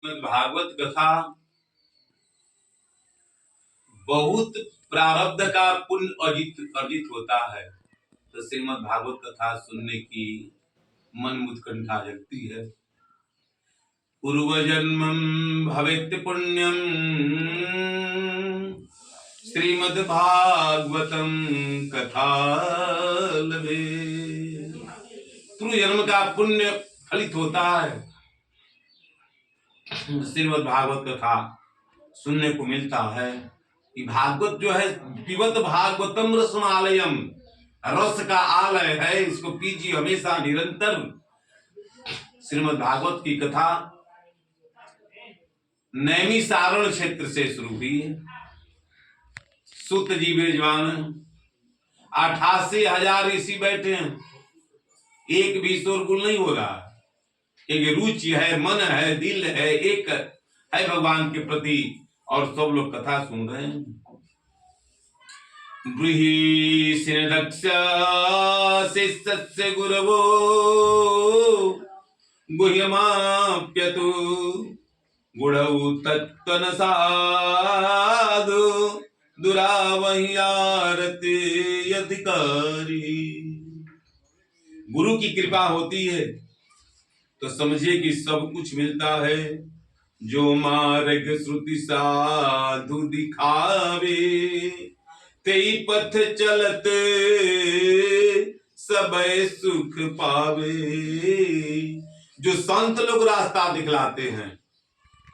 भागवत कथा बहुत प्रारब्ध का पुण्य अर्जित अर्जित होता है। तो श्रीमद् भागवत कथा सुनने की मन उत्कंठा जगती है। पूर्व जन्मं भवेत् पुण्यं श्रीमद् भागवतम कथा लभे। पूर्व जन्म का पुण्य फलित होता है, श्रीमद् भागवत कथा सुनने को मिलता है। कि भागवत जो है पिबत भागवतम रसमालयम, रस का आलय है, इसको पीजिए हमेशा निरंतर। श्रीमद् भागवत की कथा नैमिषारण्य क्षेत्र से शुरू हुई। सूत जी विराजमान, 88,000 ऋषि बैठे हैं, एक भी शोरगुल नहीं हो रहा। एक रुचि है, मन है, दिल है, एक है भगवान के प्रति, और सब लोग कथा सुन रहे हैं। बृहस्पतिर्दक्ष शिष्यस्य गुरवो गुह्यमाप्यतु गुणौ तत्तन साधु दुरावह्यारते अधिकारी। गुरु की कृपा होती है तो समझिए कि सब कुछ मिलता है। जो मार्ग श्रुति साधु दिखावे, तेई पथ चलत सबय सुख पावे। जो संत लोग रास्ता दिखलाते हैं,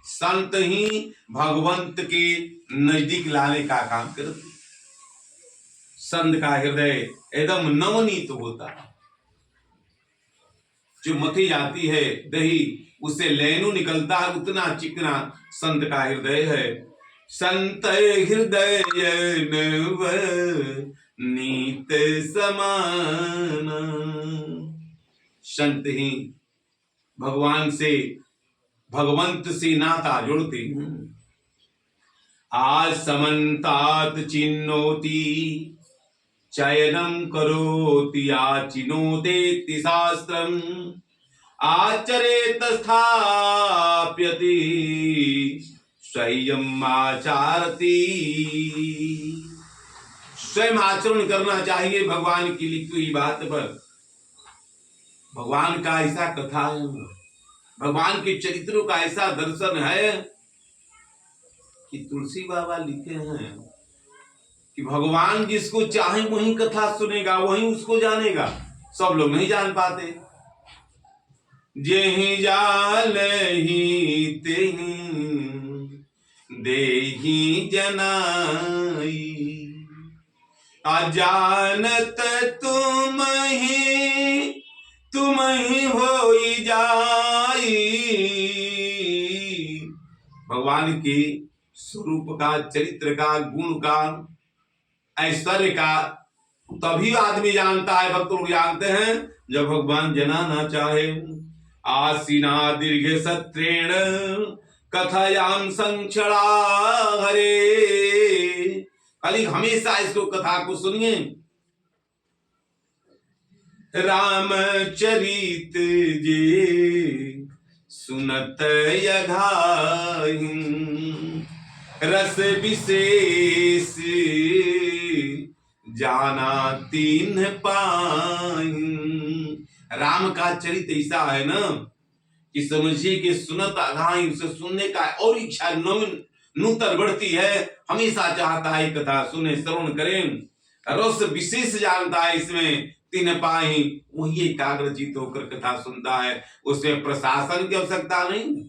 संत ही भगवंत के नजदीक लाने का काम करते। संत का हृदय एकदम नवनीत होता है। जो मथी जाती है दही, उससे लैनु निकलता है, उतना चिकना संत का हृदय है। संत हृदय नव नीत समान। संत ही भगवान से, भगवंत से नाता जोड़ते हैं। आज समन्तात चिन्नोति चयनम करोति आचिनोदेति शास्त्रम आचरेत स्थाप्यति स्वयं आचारति। स्वयं आचरण करना चाहिए भगवान की लिखी हुई बात पर। भगवान का ऐसा कथा है, भगवान के चरित्रों का ऐसा दर्शन है कि तुलसी बाबा लिखे हैं कि भगवान जिसको चाहे वही कथा सुनेगा, वही उसको जानेगा। सब लोग नहीं जान पाते। जेहि जालहि तेहि देहि जनाई, अजानत तुम ही होई जाई। भगवान के स्वरूप का, चरित्र का, गुण का, ऐश्वर्य का तभी आदमी जानता है, भक्त लोग जानते हैं, जब भगवान जनाना चाहे। आसीना दीर्घ सत्रेण कथायाम संक्षणा हरे। खाली हमेशा इसको कथा को सुनिए। रामचरित जे सुनत यघाहि, रस विशेष जाना तीन पाई। राम का चरित्र ऐसा है ना कि समझिए कि सुनत अघाई, उसे सुनने का और इच्छा नूतन बढ़ती है। हमेशा चाहता है कथा सुने, श्रवण करें। रस विशेष जानता है इसमें, तीन पाई, वही एकाग्रचित होकर कथा सुनता है। उसमें प्रशासन की आवश्यकता नहीं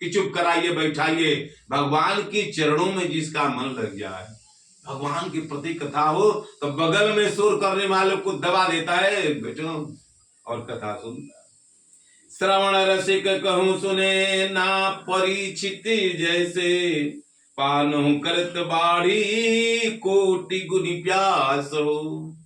कि चुप कराइए बैठाइए। भगवान के चरणों में जिसका मन लग जाए, भगवान के प्रति कथा हो, तो बगल में शोर करने वालों को दबा देता है, बैठो और कथा सुनता। श्रवण रसिक कहूं सुने ना, परीक्षित जैसे पानहु करत बाढ़ी कोटि गुनी प्यास हो।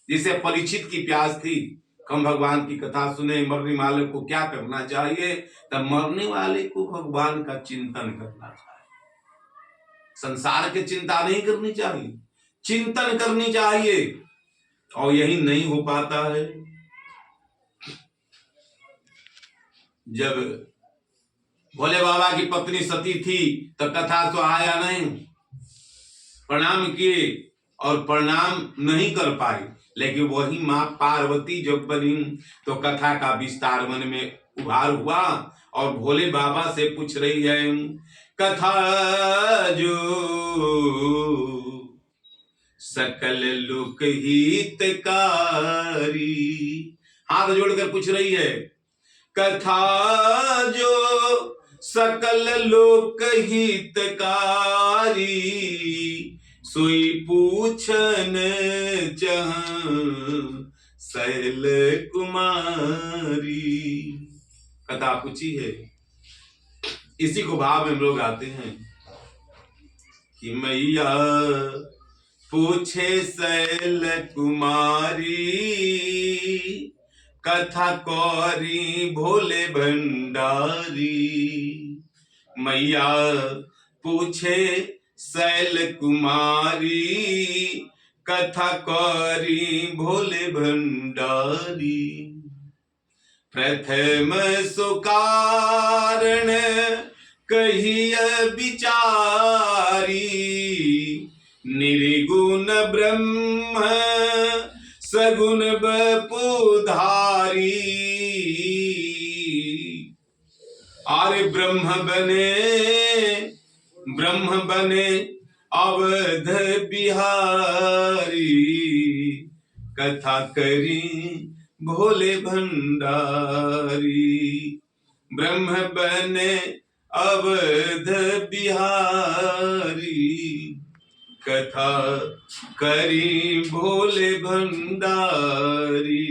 जिसे परीक्षित की प्यास थी, हम भगवान की कथा सुने। मरने वाले को क्या करना चाहिए? तब मरने वाले को भगवान का चिंतन करना चाहिए। संसार की चिंता नहीं करनी चाहिए, चिंतन करनी चाहिए। और यही नहीं हो पाता है। जब भोले बाबा की पत्नी सती थी तो कथा तो आया नहीं, प्रणाम किए और प्रणाम नहीं कर पाई, लेकिन वही माँ पार्वती जब बनी तो कथा का विस्तार मन में उभार हुआ और भोले बाबा से पूछ रही है, कथा जो सकल लोक हितकारी, हाथ जोड़कर पूछ रही है, कथा जो सकल लोक हितकारी, सोई पूछन चह शैल कुमारी। कथा पूछी है, इसी को भाव में हम लोग आते हैं कि मैया पूछे शैल कुमारी, कथा कौरी भोले भंडारी। मैया पूछे शैल कुमारी, कथा कौरी भोले भंडारी। प्रथम सुकारण कहिय विचारी, निर्गुण ब्रह्म सगुण बपुधारी। आरे ब्रह्म बने अवध बिहारी, कथा करी भोले भंडारी। ब्रह्म बने अवध बिहारी, कथा करी भोले भंडारी।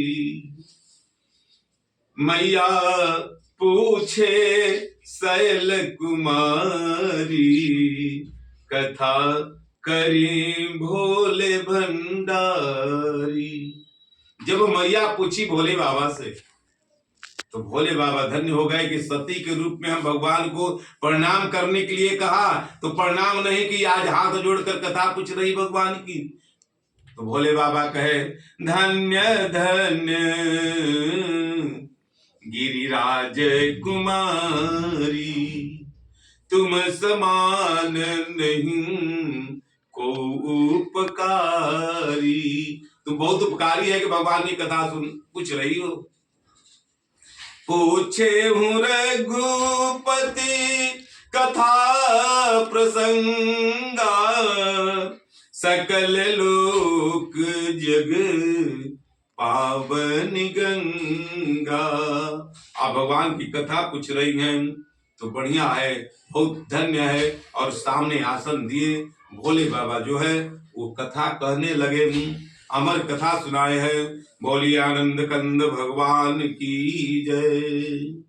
मैया पूछे शैल कुमारी, कथा करी भोले भंडारी। जब मैया पूछी भोले बाबा से तो भोले बाबा धन्य हो गए कि सती के रूप में हम भगवान को प्रणाम करने के लिए कहा तो प्रणाम नहीं की, आज हाथ जोड़कर कथा पूछ रही भगवान की। तो भोले बाबा कहे, धन्य धन्य गिरिराज कुमारी, तुम समान नहीं को उपकारी। तुम बहुत उपकारी है कि भगवान की कथा सुन पूछ रही हो। पूछे हूँ रघुपति कथा प्रसंगा, सकल लोक जग पावन गंगा। आप भगवान की कथा पूछ रही हैं तो बढ़िया है, बहुत धन्य है। और सामने आसन दिए भोले बाबा जो है वो कथा कहने लगे, अमर कथा सुनाए हैं। बोलिए आनंद कंद भगवान की जय।